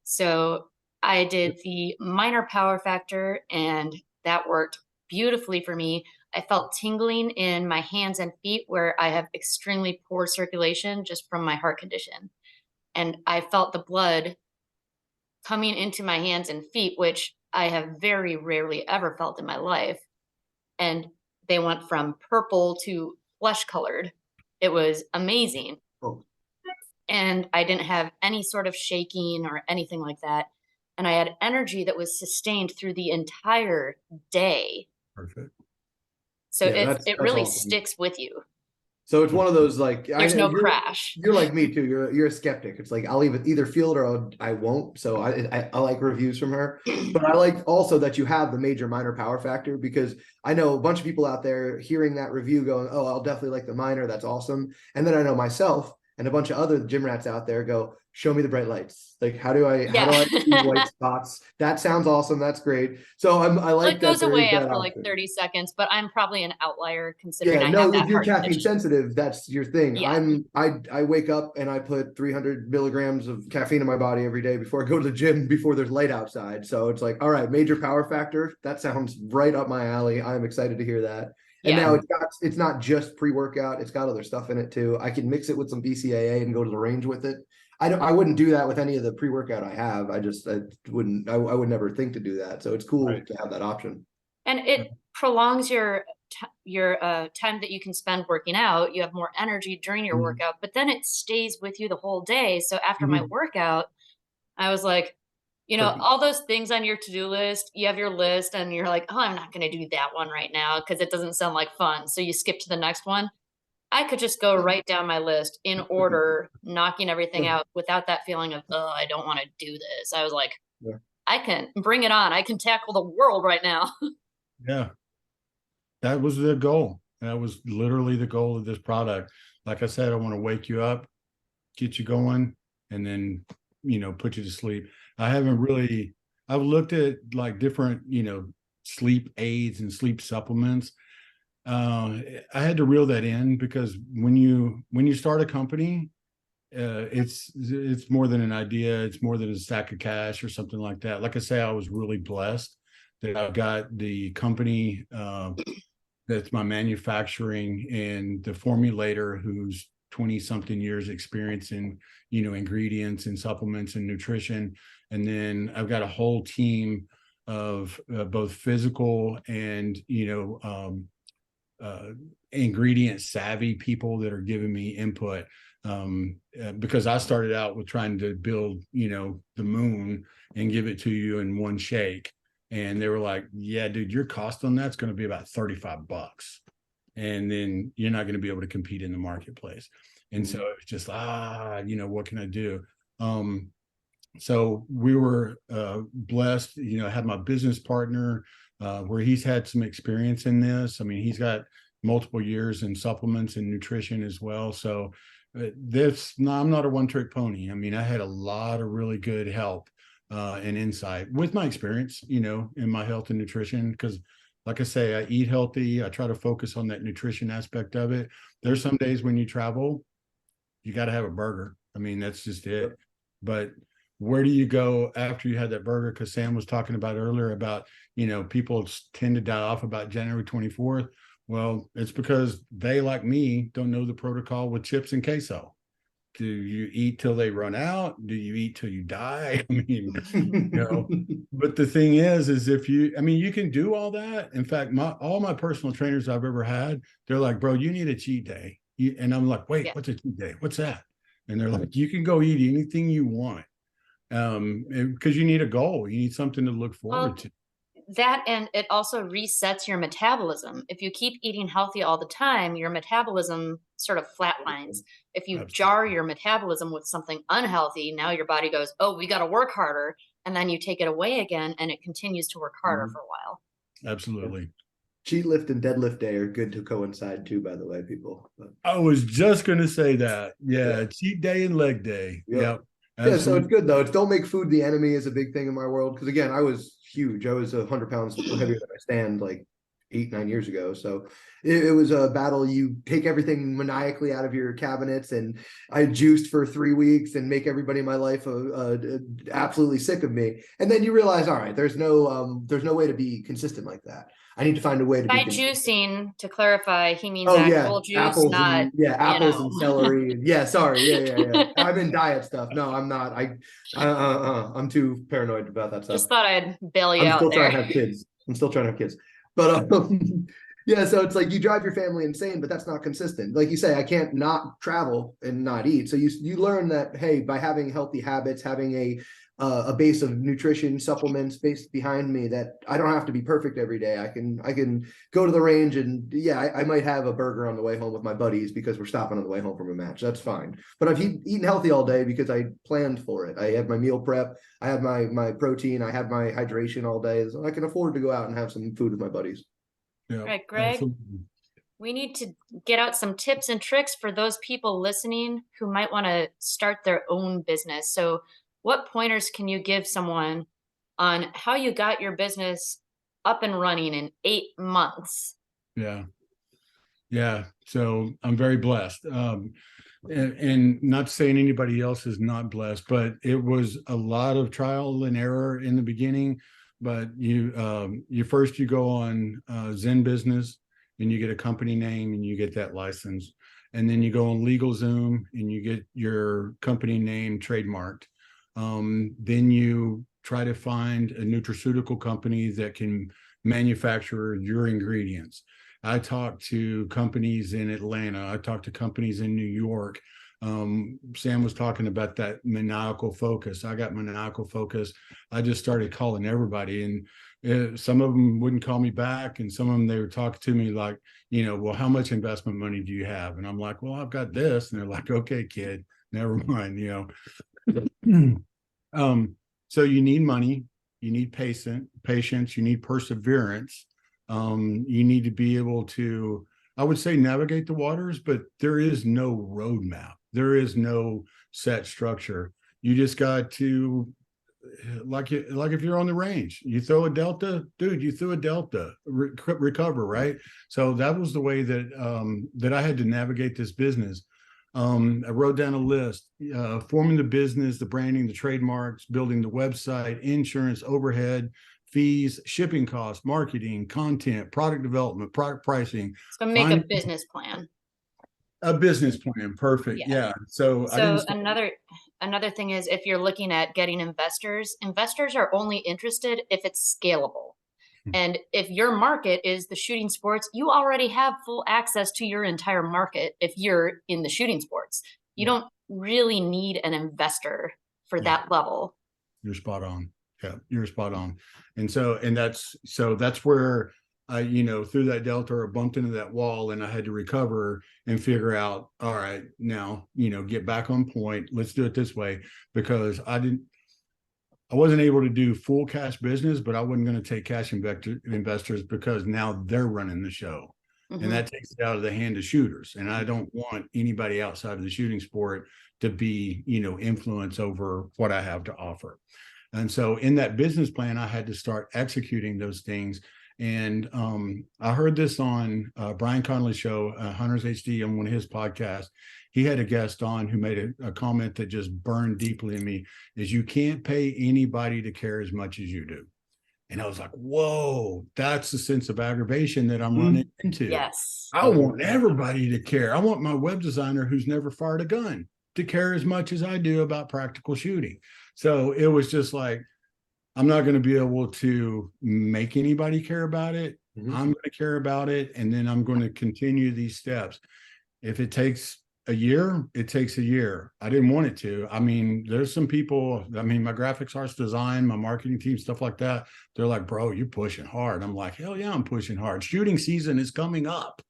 A: So I did the minor power factor, and that worked beautifully for me. I felt tingling in my hands and feet where I have extremely poor circulation just from my heart condition. And I felt the blood coming into my hands and feet, which I have very rarely ever felt in my life. And they went from purple to flesh colored. It was amazing.
C: Oh.
A: And I didn't have any sort of shaking or anything like that. And I had energy that was sustained through the entire day.
B: Perfect.
A: So
C: that's
A: it really
C: awesome.
A: Sticks with you.
C: So it's one of those, like,
A: there's no crash.
C: You're like me too. You're a skeptic. It's like, I'll either feel it or I won't. So I like reviews from her, but I like also that you have the major minor power factor, because I know a bunch of people out there hearing that review going, oh, I'll definitely like the minor. That's awesome. And then I know myself and a bunch of other gym rats out there go, show me the bright lights. Like, how do I see white spots? That sounds awesome. That's great. So I like
A: it
C: that.
A: goes away after like 30 seconds, but I'm probably an outlier considering I have that
C: if you're
A: heart
C: caffeine
A: condition.
C: sensitive, that's your thing.
A: Yeah.
C: I wake up and I put 300 milligrams of caffeine in my body every day before I go to the gym, before there's light outside. So it's like, all right, major power factor. That sounds right up my alley. I'm excited to hear that. And now it's not just pre-workout. It's got other stuff in it too. I can mix it with some BCAA and go to the range with it. I wouldn't do that with any of the pre-workout I have. I would never think to do that. So it's cool to have that option.
A: And it prolongs your time that you can spend working out. You have more energy during your workout, but then it stays with you the whole day. So after my workout, I was like, You know,
C: Perfect.
A: all those things on your to-do list, you have your list and you're like, oh, I'm not going to do that one right now because it doesn't sound like fun. So you skip to the next one. I could just go right down my list in order, knocking everything out without that feeling of, oh, I don't want to do this. I was like,
C: Yeah.
A: I can bring it on. I can tackle the world right now.
B: Yeah, that was the goal. That was literally the goal of this product. Like I said, I want to wake you up, get you going, and then, put you to sleep. I haven't really, I've looked at like different, sleep aids and sleep supplements. I had to reel that in because when you start a company, it's more than an idea. It's more than a stack of cash or something like that. Like I say, I was really blessed that I've got the company that's my manufacturing and the formulator who's 20 something years experience in, ingredients and supplements and nutrition. And then I've got a whole team of both physical and, ingredient savvy people that are giving me input. Because I started out with trying to build, the moon and give it to you in one shake. And they were like, yeah, dude, your cost on that's going to be about $35. And then you're not going to be able to compete in the marketplace. And so it was just, what can I do? So we were blessed, I had my business partner where he's had some experience in this. I mean, he's got multiple years in supplements and nutrition as well. So I'm not a one-trick pony. I mean, I had a lot of really good help and insight with my experience, in my health and nutrition. Because like I say, I eat healthy. I try to focus on that nutrition aspect of it. There's some days when you travel, you got to have a burger. I mean, that's just it. But where do you go after you had that burger? Because Sam was talking about earlier about, people tend to die off about January 24th. Well, it's because they, like me, don't know the protocol with chips and queso. Do you eat till they run out? Do you eat till you die? I mean, but the thing is if you can do all that. In fact, all my personal trainers I've ever had, they're like, bro, you need a cheat day. And I'm like, wait, what's a cheat day? What's that? And they're like, you can go eat anything you want. Because you need a goal. You need something to look forward to.
A: That, and it also resets your metabolism. If you keep eating healthy all the time, your metabolism sort of flatlines. If you jar your metabolism with something unhealthy, now your body goes, oh, we got to work harder. And then you take it away again and it continues to work harder for a while.
B: Absolutely.
C: Cheat lift and deadlift day are good to coincide too, by the way, people.
B: I was just going to say that. Yeah. Cheat day and leg day. Yep.
C: Yeah, so it's good though. It's don't make food the enemy is a big thing in my world. Because again, I was huge. I was 100 pounds heavier than I stand like 8-9 years ago. So it was a battle. You take everything maniacally out of your cabinets, and I juiced for 3 weeks and make everybody in my life absolutely sick of me. And then you realize, all right, there's no way to be consistent like that. I need to find a way to
A: By
C: be
A: juicing, to clarify, he means
C: actual
A: juice,
C: apples
A: not
C: apples and celery. Yeah. I'm in diet stuff. No, I'm not. I'm too paranoid about that stuff.
A: Just thought I'd bail you
C: I'm
A: out
C: still
A: there.
C: trying to have kids. But yeah, so it's like you drive your family insane, but that's not consistent. Like you say, I can't not travel and not eat. So you learn that, hey, by having healthy habits, having a base of nutrition supplements based behind me, that I don't have to be perfect every day. I can go to the range and I might have a burger on the way home with my buddies because we're stopping on the way home from a match. That's fine. But I've eaten healthy all day because I planned for it. I have my meal prep. I have my protein. I have my hydration all day. So I can afford to go out and have some food with my buddies.
B: Yeah.
A: All right, Greg. Absolutely. We need to get out some tips and tricks for those people listening who might want to start their own business. So what pointers can you give someone on how you got your business up and running in 8 months?
B: Yeah. So I'm very blessed. And not saying anybody else is not blessed, but it was a lot of trial and error in the beginning. But you first go on Zen Business and you get a company name and you get that license. And then you go on LegalZoom and you get your company name trademarked. Then you try to find a nutraceutical company that can manufacture your ingredients. I talked to companies in Atlanta. I talked to companies in New York. Sam was talking about that maniacal focus. I got maniacal focus. I just started calling everybody, and some of them wouldn't call me back, and some of them, they were talking to me like, well, how much investment money do you have? And I'm like, well, I've got this. And they're like, okay, kid, never mind. So you need money, you need patience, you need perseverance. You need to be able to, I would say, navigate the waters, but there is no roadmap. There is no set structure. You just got to, like if you're on the range, you throw a delta, dude, you threw a delta, recover, right? So that was the way that I had to navigate this business. I wrote down a list, forming the business, the branding, the trademarks, building the website, insurance, overhead, fees, shipping costs, marketing, content, product development, product pricing.
A: So make a business plan.
B: A business plan. Perfect. Yeah. So
A: another thing is, if you're looking at getting investors are only interested if it's scalable. And if your market is the shooting sports, you already have full access to your entire market. If you're in the shooting sports, you don't really need an investor for that level.
B: You're spot on. Yeah, you're spot on. And that's where I, through that delta, or bumped into that wall, and I had to recover and figure out, all right, now, get back on point. Let's do it this way, because I wasn't able to do full cash business, but I wasn't going to take cash investors, because now they're running the show. Mm-hmm. And that takes it out of the hand of shooters. And I don't want anybody outside of the shooting sport to be, influence over what I have to offer. And so in that business plan, I had to start executing those things. And I heard this on Brian Connolly's show, Hunters HD, on one of his podcasts. He had a guest on who made a comment that just burned deeply in me, is you can't pay anybody to care as much as you do. And I was like, whoa, that's the sense of aggravation that I'm running into.
A: Yes.
B: I want everybody to care. I want my web designer who's never fired a gun to care as much as I do about practical shooting. So it was just like, I'm not going to be able to make anybody care about it. Mm-hmm. I'm going to care about it. And then I'm going to continue these steps. If it takes a year, it takes a year. I didn't want it to. I mean, there's some people, my graphics arts design, my marketing team, stuff like that. They're like, bro, you're pushing hard. I'm like, hell yeah, I'm pushing hard. Shooting season is coming up.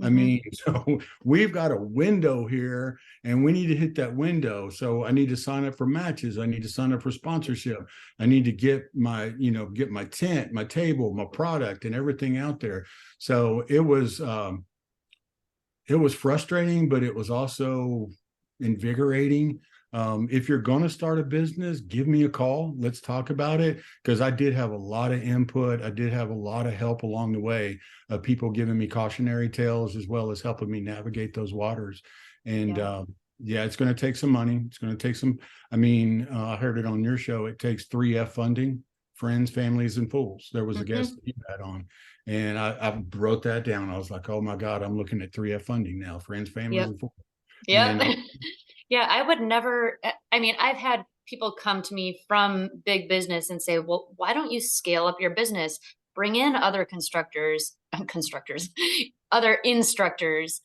B: Mm-hmm. So we've got a window here, and we need to hit that window. So I need to sign up for matches. I need to sign up for sponsorship. I need to get my tent, my table, my product, and everything out there. So it was frustrating, but it was also invigorating. If you're going to start a business, give me a call. Let's talk about it, because I did have a lot of input. I did have a lot of help along the way, of people giving me cautionary tales, as well as helping me navigate those waters. And it's going to take some money. It's going to take some, I heard it on your show. It takes 3F funding: friends, families, and fools. There was a guest that you had on, and I wrote that down. I was like, oh my God, I'm looking at 3F funding now: friends, families, and fools.
A: Yeah. Yeah, I would never, I've had people come to me from big business and say, well, why don't you scale up your business? Bring in other other instructors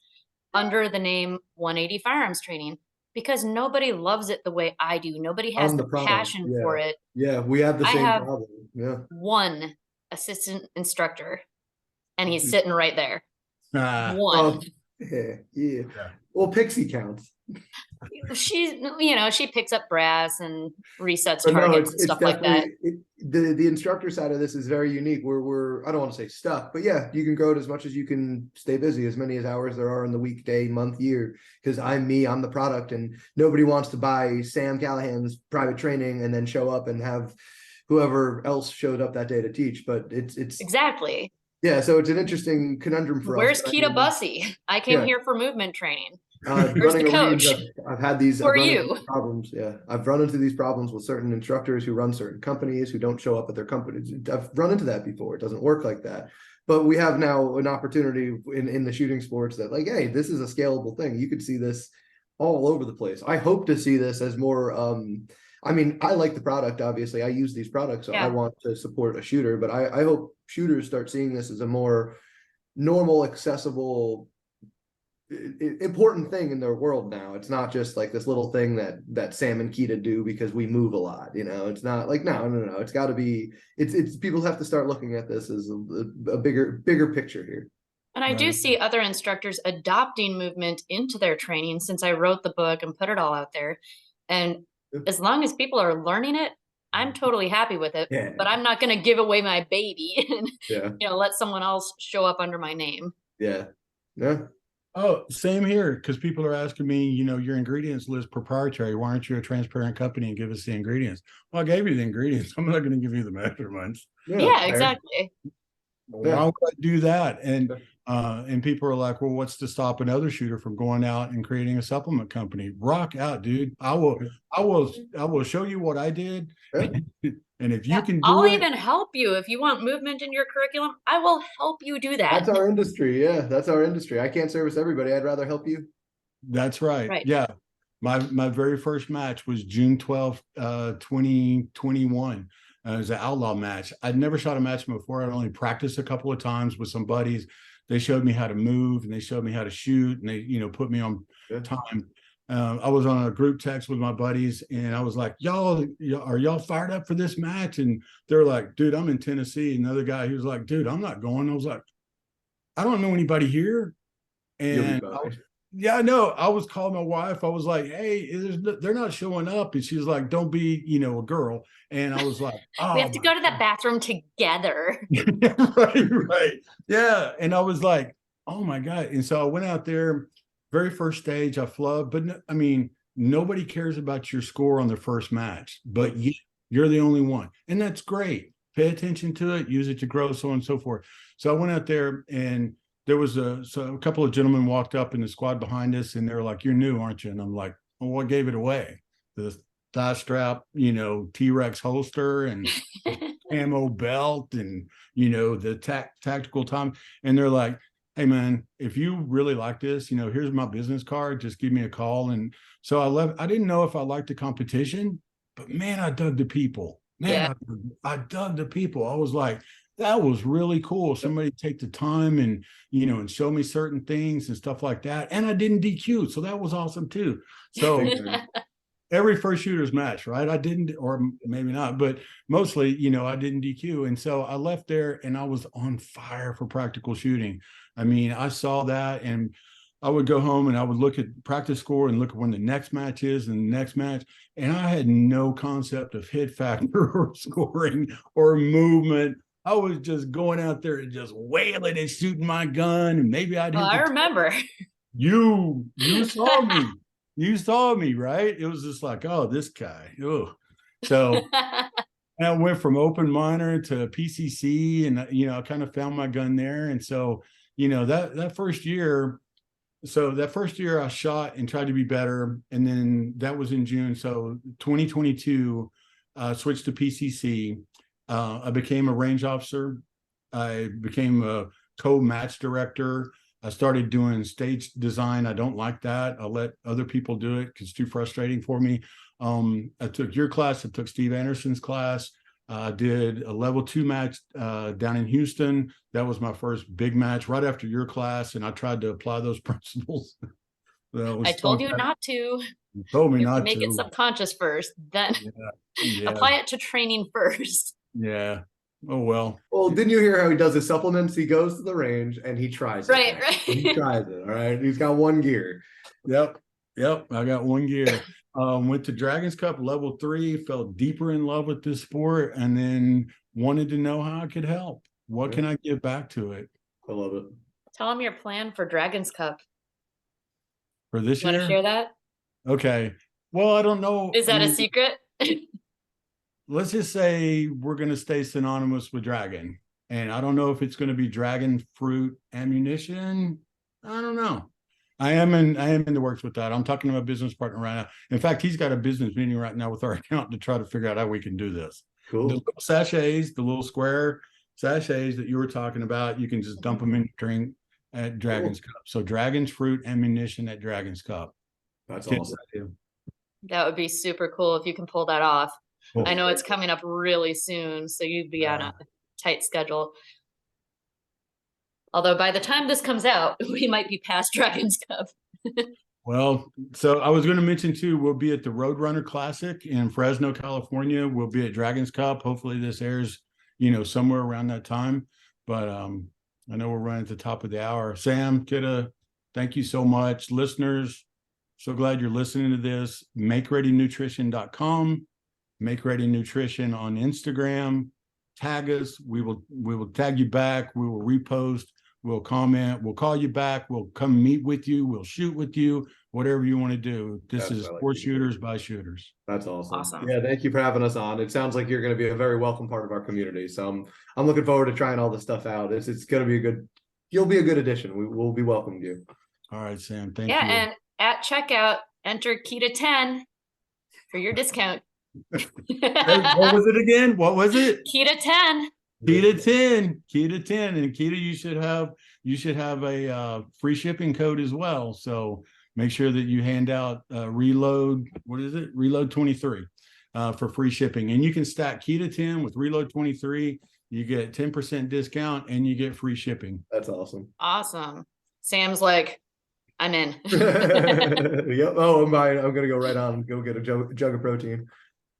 A: under the name 180 Firearms Training, because nobody loves it the way I do. Nobody has the passion for it.
C: Yeah, we have the same problem. Yeah.
A: One assistant instructor, and he's sitting right there. One.
C: Oh, yeah. Well, Pixie counts.
A: She picks up brass and resets targets and stuff like that.
C: The instructor side of this is very unique. We're I don't want to say stuck, but yeah, you can grow it as much as you can stay busy, as many as hours there are in the week, day, month, year. Because I'm the product, and nobody wants to buy Sam Callahan's private training and then show up and have whoever else showed up that day to teach. But it's
A: exactly.
C: Yeah, so it's an interesting conundrum for us.
A: Where's Keita Busse? I came here for movement training.
C: Where's the coach? I've had these
A: problems.
C: Yeah, I've run into these problems with certain instructors who run certain companies who don't show up at their companies. I've run into that before. It doesn't work like that. But we have now an opportunity in the shooting sports that, like, hey, this is a scalable thing. You could see this all over the place. I hope to see this as more. I like the product. Obviously, I use these products, so I want to support a shooter. But I hope shooters start seeing this as a more normal, accessible important thing in their world now. It's not just like this little thing that Sam and Keita do because we move a lot. It's not like no. It's got to be. It's people have to start looking at this as a bigger picture here.
A: And I do see other instructors adopting movement into their training since I wrote the book and put it all out there. And as long as people are learning it, I'm totally happy with it.
C: Yeah.
A: But I'm not going to give away my baby and
C: Yeah.
A: let someone else show up under my name.
C: Yeah. Yeah.
B: Oh, same here. Because people are asking me, your ingredients list proprietary. Why aren't you a transparent company and give us the ingredients? Well, I gave you the ingredients. I'm not going to give you the measurements.
A: Yeah, exactly.
B: Why would I do that? And people are like, well, what's to stop another shooter from going out and creating a supplement company? Rock out, dude. I will show you what I did. And if you can do
A: I'll
B: it,
A: even help you. If you want movement in your curriculum, I will help you do that.
C: That's our industry. Yeah, that's our industry. I can't service everybody. I'd rather help you.
B: That's right. Yeah. My very first match was June 12th, 2021. It was an outlaw match. I'd never shot a match before. I'd only practiced a couple of times with some buddies. They showed me how to move and they showed me how to shoot, and they, put me on time. I was on a group text with my buddies and I was like, y'all, are y'all fired up for this match? And they're like, dude, I'm in Tennessee. And another guy, he was like, dude, I'm not going. I was like, I don't know anybody here. And I know. I was calling my wife. I was like, hey, they're not showing up. And she was like, don't be, a girl. And I was like, oh,
A: we have to go to the bathroom together.
B: Right. Yeah. And I was like, oh my God. And so I went out there, very first stage, I flubbed. But I mean, nobody cares about your score on the first match, but you're the only one. And that's great. Pay attention to it, use it to grow, so on and so forth. So I went out there and there was a couple of gentlemen walked up in the squad behind us and they were like, you're new, aren't you? And I'm like, well, what gave it away? The thigh strap, T-Rex holster and ammo belt and, the tactical time. And they're like, hey man, if you really like this, here's my business card, just give me a call. And so I left. I didn't know if I liked the competition, but man, I dug the people. Man, I dug the people. I was like, that was really cool. Somebody take the time and, and show me certain things and stuff like that. And I didn't DQ. So that was awesome too. So every first shooters match, right? I didn't, or maybe not, but mostly, I didn't DQ. And so I left there and I was on fire for practical shooting. I mean, I saw that and I would go home and I would look at practice score and look at when the next match is and the next match. And I had no concept of hit factor or scoring or movement. I was just going out there and just wailing and shooting my gun. And maybe I'd hit
A: I remember.
B: You saw me. You saw me, right? It was just like, oh, this guy. Oh. So I went from open minor to PCC and, I kind of found my gun there. And so, that first year, I shot and tried to be better. And then that was in June. So 2022, switched to PCC. I became a range officer. I became a co-match director. I started doing stage design. I don't like that. I'll let other people do it because it's too frustrating for me. I took your class. I took Steve Anderson's class. I did a level 2 match down in Houston. That was my first big match right after your class. And I tried to apply those principles.
A: I told you not to.
B: You told me not to.
A: Make it subconscious first, then apply it to training first.
B: Yeah. Oh, well.
C: Well, didn't you hear how he does his supplements? He goes to the range and he tries it.
A: Right.
C: He tries it. All right. He's got one gear.
B: Yep. I got one gear. Went to Dragons Cup level 3, fell deeper in love with this sport, and then wanted to know how I could help. What can I give back to it?
C: I love it.
A: Tell them your plan for Dragons Cup.
B: For this year?
A: Want to share that?
B: Okay. Well, I don't know.
A: Is that a secret?
B: Let's just say we're going to stay synonymous with dragon. And I don't know if it's going to be dragon fruit ammunition. I don't know. I am in the works with that. I'm talking to my business partner right now. In fact, he's got a business meeting right now with our accountant to try to figure out how we can do this.
C: Cool.
B: The little sachets, the little square sachets that you were talking about, you can just dump them in your drink at Dragon's Cup. So Dragon's fruit ammunition at Dragon's Cup.
C: That's awesome.
A: That would be super cool if you can pull that off.
B: Cool.
A: I know it's coming up really soon, so you'd be on a tight schedule. Although by the time this comes out, we might be past Dragon's Cup.
B: Well, so I was going to mention too, we'll be at the Roadrunner Classic in Fresno, California. We'll be at Dragon's Cup. Hopefully this airs, somewhere around that time. But I know we're running at the top of the hour. Sam, Kidda, thank you so much. Listeners, so glad you're listening to this. MakeReadyNutrition.com, Make Ready Nutrition on Instagram. Tag us. We will tag you back. We will repost. We'll comment. We'll call you back. We'll come meet with you. We'll shoot with you. Whatever you want to do. This is for shooters by shooters.
C: That's awesome.
A: Awesome.
C: Yeah, thank you for having us on. It sounds like you're going to be a very welcome part of our community. So I'm looking forward to trying all this stuff out. It's going to be you'll be a good addition. We'll be welcoming you.
B: All right, Sam. Thank you.
A: Yeah, and at checkout, enter Kita10 for your discount.
B: What was it again? What was it?
A: Kita10.
B: Kita10. And Kita, you should have a free shipping code as well. So make sure that you hand out reload. What is it? Reload 23 for free shipping. And you can stack Kita10 with reload 23. You get 10% discount and you get free shipping.
C: That's awesome.
A: Awesome. Sam's like, I'm in.
C: Yep. Oh, I'm buying. I'm gonna go right on and go get a jug of protein.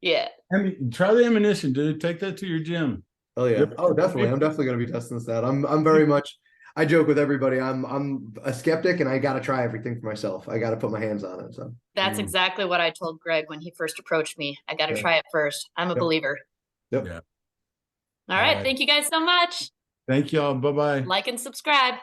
A: Yeah.
B: I mean, try the ammunition, dude. Take that to your gym.
C: Oh yeah. Oh, definitely. I'm definitely gonna be testing this out. I'm very much. I joke with everybody. I'm a skeptic, and I got to try everything for myself. I got to put my hands on it. So
A: that's exactly what I told Gregg when he first approached me. I got to try it first. I'm a believer.
C: Yep.
B: Yeah.
A: All right. Thank you guys so much.
B: Thank y'all. Bye-bye.
A: Like and subscribe.